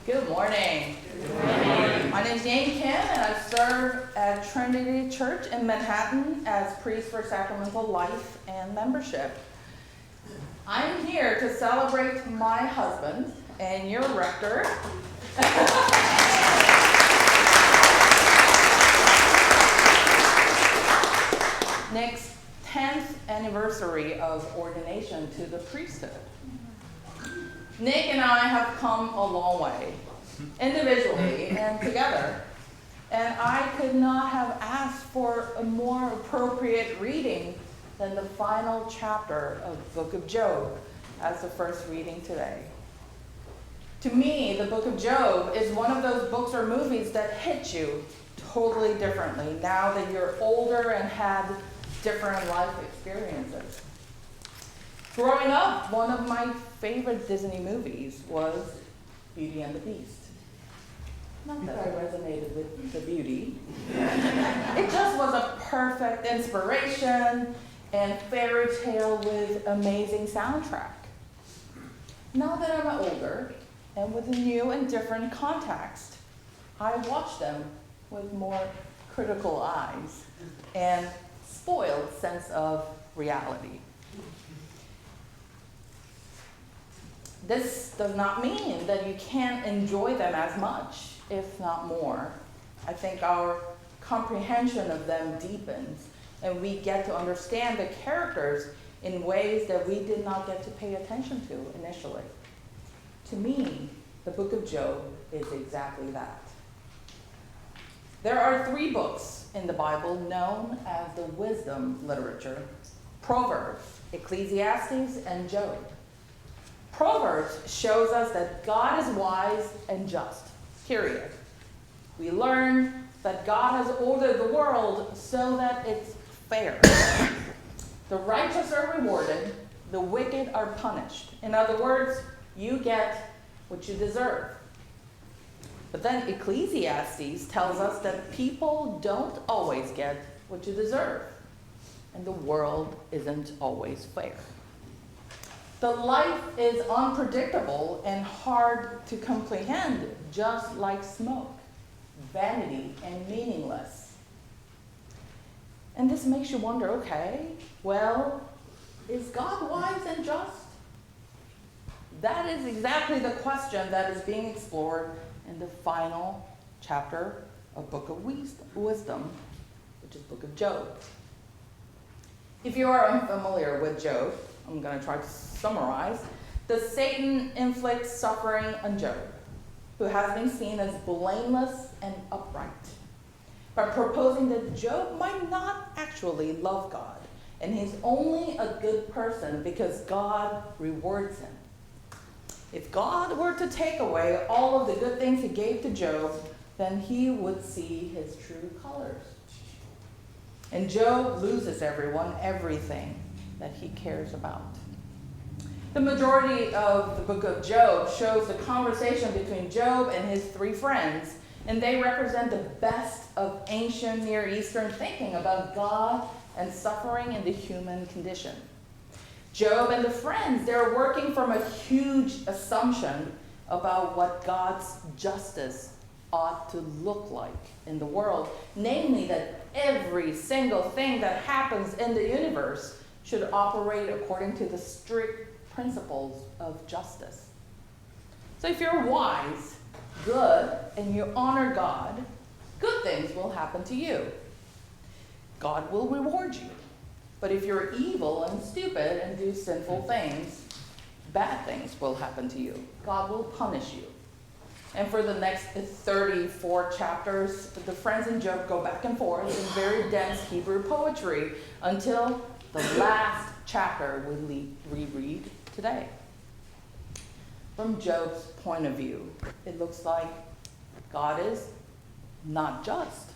Good morning. My name is Jane Kim, and I serve at Trinity Church in Manhattan as priest for sacramental life and membership. I'm here to celebrate my husband and your rector. Nick's 10th anniversary of ordination to the priesthood. Nick and I have come a long way, individually and together, and I could not have asked for a more appropriate reading than the final chapter of the book of Job as the first reading today. To me, the book of Job is one of those books or movies that hit you totally differently now that you're older and had different life experiences. Growing up, one of my favorite Disney movies was Beauty and the Beast. Not that I resonated with the beauty. It just was a perfect inspiration and fairy tale with amazing soundtrack. Now that I'm older and with a new and different context, I watch them with more critical eyes and spoiled sense of reality. This does not mean that you can't enjoy them as much, if not more. I think our comprehension of them deepens, and we get to understand the characters in ways that we did not get to pay attention to initially. To me, the book of Job is exactly that. There are 3 books in the Bible known as the wisdom literature: Proverbs, Ecclesiastes, and Job. Proverbs shows us that God is wise and just, period. We learn that God has ordered the world so that it's fair. The righteous are rewarded, the wicked are punished. In other words, you get what you deserve. But then Ecclesiastes tells us that people don't always get what you deserve, and the world isn't always fair. The life is unpredictable and hard to comprehend, just like smoke, vanity, and meaningless. And this makes you wonder, okay, well, is God wise and just? That is exactly the question that is being explored in the final chapter of Book of Wisdom, which is Book of Job. If you are unfamiliar with Job, I'm going to try to summarize. Satan inflicts suffering on Job, who has been seen as blameless and upright, by proposing that Job might not actually love God, and he's only a good person because God rewards him. If God were to take away all of the good things he gave to Job, then he would see his true colors. And Job loses everything that he cares about. The majority of the book of Job shows the conversation between Job and his 3 friends, and they represent the best of ancient Near Eastern thinking about God and suffering in the human condition. Job and the friends, they're working from a huge assumption about what God's justice ought to look like in the world, namely that every single thing that happens in the universe should operate according to the strict principles of justice. So if you're wise, good, and you honor God, good things will happen to you. God will reward you. But if you're evil and stupid and do sinful things, bad things will happen to you. God will punish you. And for the next 34 chapters, the friends in Job go back and forth in very dense Hebrew poetry until the last chapter we reread today. From Job's point of view, it looks like God is not just,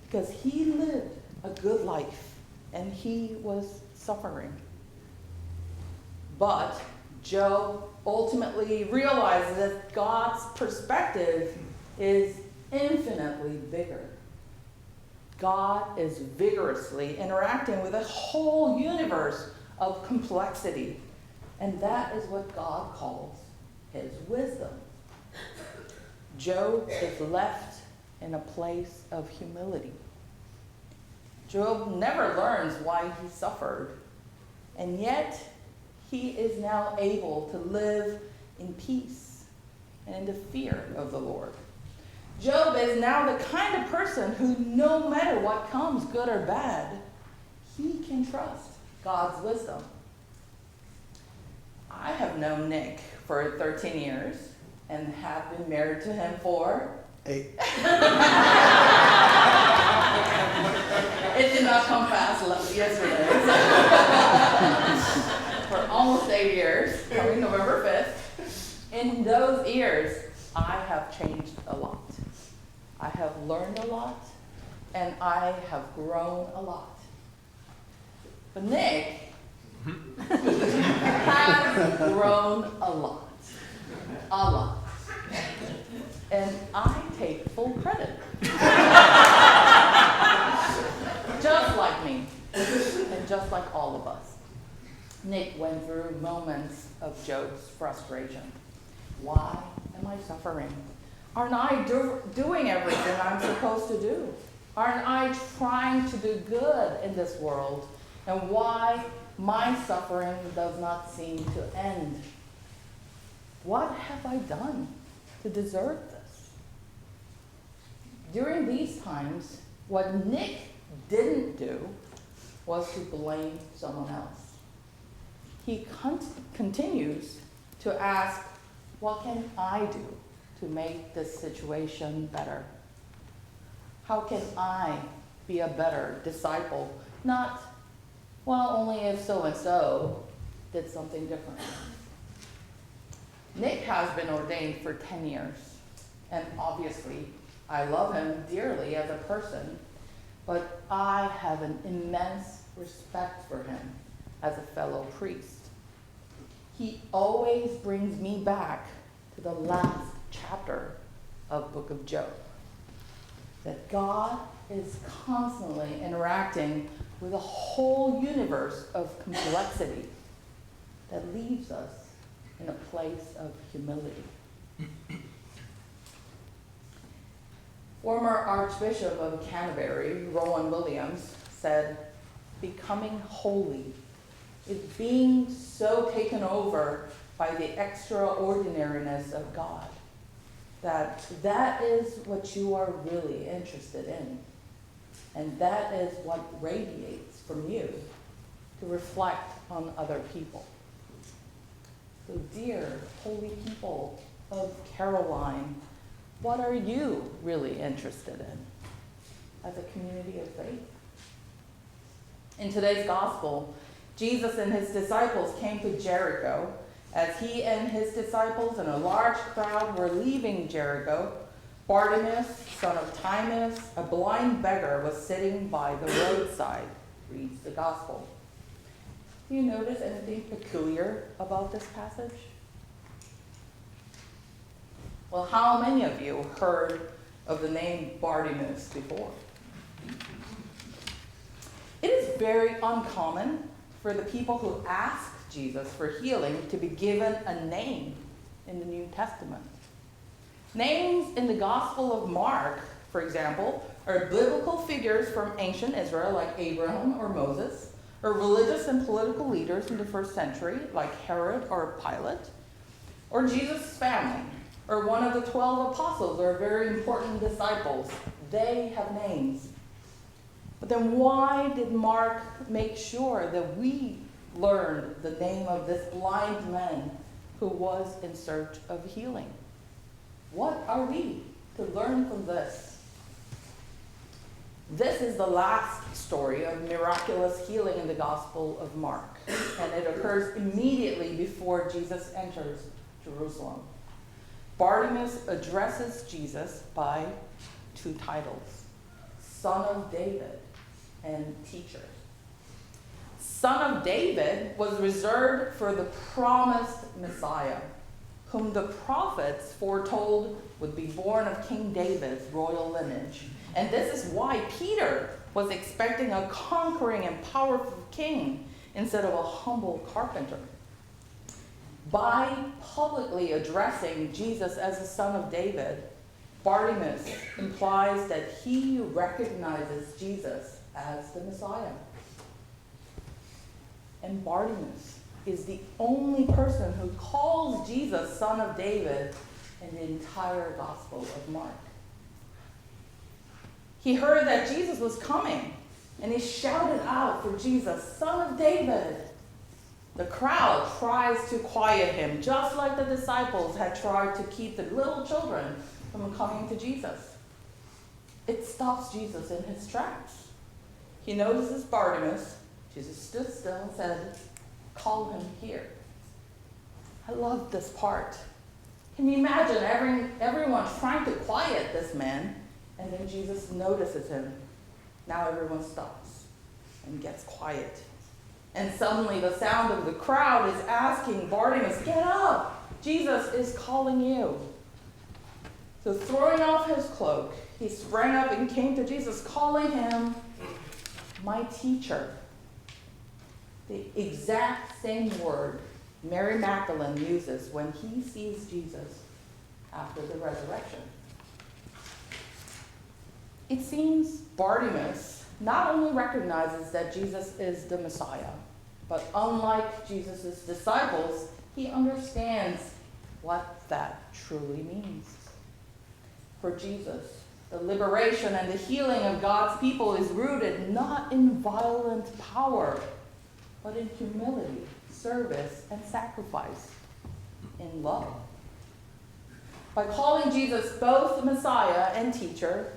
because he lived a good life and he was suffering. But Job ultimately realizes that God's perspective is infinitely bigger. God is vigorously interacting with a whole universe of complexity, and that is what God calls his wisdom. Job is left in a place of humility. Job never learns why he suffered, and yet he is now able to live in peace and in the fear of the Lord. Job is now the kind of person who, no matter what comes, good or bad, he can trust God's wisdom. I have known Nick for 13 years and have been married to him for 8. It did not come fast yesterday. For almost 8 years, coming November 5th. In those years, I have changed a lot. I have learned a lot, and I have grown a lot. But Nick has grown a lot. A lot. And I take full credit. Just like me, and just like all of us. Nick went through moments of Job's frustration. Why am I suffering? Aren't I doing everything I'm supposed to do? Aren't I trying to do good in this world? And why my suffering does not seem to end? What have I done to deserve this? During these times, what Nick didn't do was to blame someone else. He continues to ask, what can I do to make this situation better? How can I be a better disciple? Not, well, only if so-and-so did something different. Nick has been ordained for 10 years, and obviously I love him dearly as a person, but I have an immense respect for him as a fellow priest. He always brings me back to the last chapter of Book of Job, that God is constantly interacting with a whole universe of complexity that leaves us in a place of humility. Former Archbishop of Canterbury, Rowan Williams, said, "Becoming holy is being so taken over by the extraordinariness of God that is what you are really interested in. And that is what radiates from you to reflect on other people." So dear holy people of Caroline, what are you really interested in as a community of faith? In today's gospel, Jesus and his disciples came to Jericho. As he and his disciples and a large crowd were leaving Jericho, Bartimaeus, son of Timaeus, a blind beggar, was sitting by the roadside, reads the gospel. Do you notice anything peculiar about this passage? Well, how many of you heard of the name Bartimaeus before? It is very uncommon for the people who ask Jesus for healing to be given a name in the New Testament. Names in the Gospel of Mark, for example, are biblical figures from ancient Israel like Abraham or Moses, or religious and political leaders in the first century like Herod or Pilate, or Jesus' family, or one of the 12 apostles or very important disciples. They have names. But then why did Mark make sure that we learned the name of this blind man who was in search of healing? What are we to learn from this? This is the last story of miraculous healing in the Gospel of Mark, and it occurs immediately before Jesus enters Jerusalem. Bartimaeus addresses Jesus by 2 titles, Son of David and Teacher. Son of David was reserved for the promised Messiah, whom the prophets foretold would be born of King David's royal lineage. And this is why Peter was expecting a conquering and powerful king instead of a humble carpenter. By publicly addressing Jesus as the son of David, Bartimaeus implies that he recognizes Jesus as the Messiah. And Bartimaeus is the only person who calls Jesus Son of David in the entire Gospel of Mark. He heard that Jesus was coming, and he shouted out for Jesus, Son of David. The crowd tries to quiet him, just like the disciples had tried to keep the little children from coming to Jesus. It stops Jesus in his tracks. He notices Bartimaeus. Jesus stood still and said, call him here. I love this part. Can you imagine everyone trying to quiet this man, and then Jesus notices him. Now everyone stops and gets quiet. And suddenly the sound of the crowd is asking Bartimaeus, get up! Jesus is calling you. So throwing off his cloak, he sprang up and came to Jesus, calling him, my teacher. The exact same word Mary Magdalene uses when he sees Jesus after the resurrection. It seems Bartimaeus not only recognizes that Jesus is the Messiah, but unlike Jesus' disciples, he understands what that truly means. For Jesus, the liberation and the healing of God's people is rooted not in violent power, but in humility, service, and sacrifice, in love. By calling Jesus both the Messiah and teacher,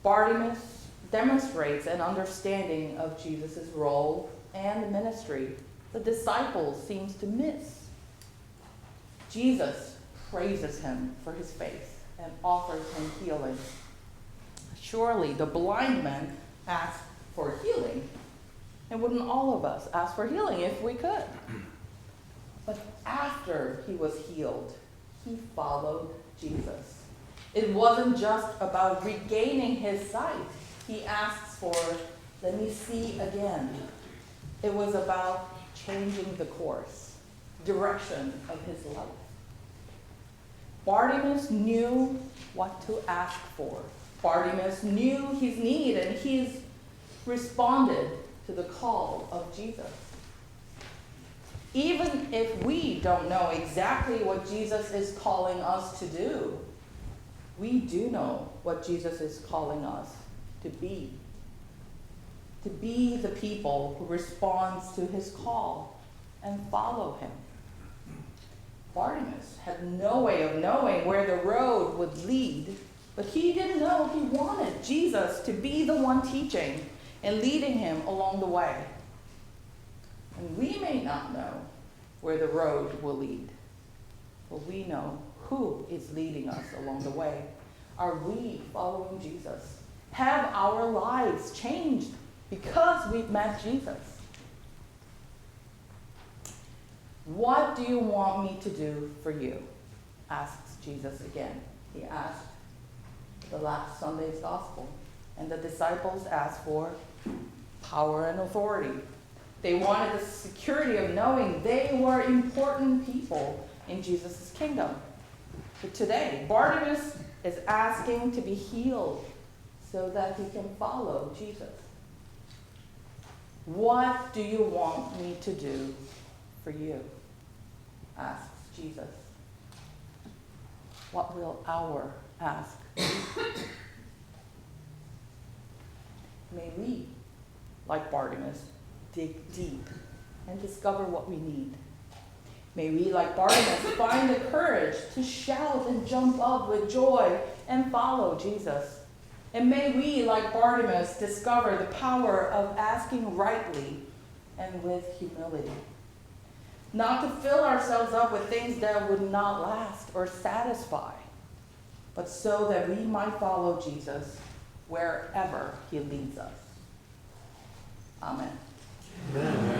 Bartimaeus demonstrates an understanding of Jesus' role and ministry the disciples seems to miss. Jesus praises him for his faith and offers him healing. Surely the blind man asked for healing. And wouldn't all of us ask for healing if we could? But after he was healed, he followed Jesus. It wasn't just about regaining his sight. He asks for, let me see again. It was about changing the course, direction of his life. Bartimaeus knew what to ask for. Bartimaeus knew his need, and he's responded to the call of Jesus. Even if we don't know exactly what Jesus is calling us to do, we do know what Jesus is calling us to be. To be the people who responds to his call and follow him. Bartimaeus had no way of knowing where the road would lead, but he didn't know he wanted Jesus to be the one teaching and leading him along the way. And we may not know where the road will lead, but we know who is leading us along the way. Are we following Jesus? Have our lives changed because we've met Jesus? What do you want me to do for you? Asks Jesus again. He asked the last Sunday's gospel. And the disciples asked for power and authority. They wanted the security of knowing they were important people in Jesus' kingdom. But today, Bartimaeus is asking to be healed so that he can follow Jesus. What do you want me to do for you? Asks Jesus. What will our ask? May we, like Bartimaeus, dig deep and discover what we need. May we, like Bartimaeus, find the courage to shout and jump up with joy and follow Jesus. And may we, like Bartimaeus, discover the power of asking rightly and with humility. Not to fill ourselves up with things that would not last or satisfy, but so that we might follow Jesus wherever he leads us. Amen. Amen.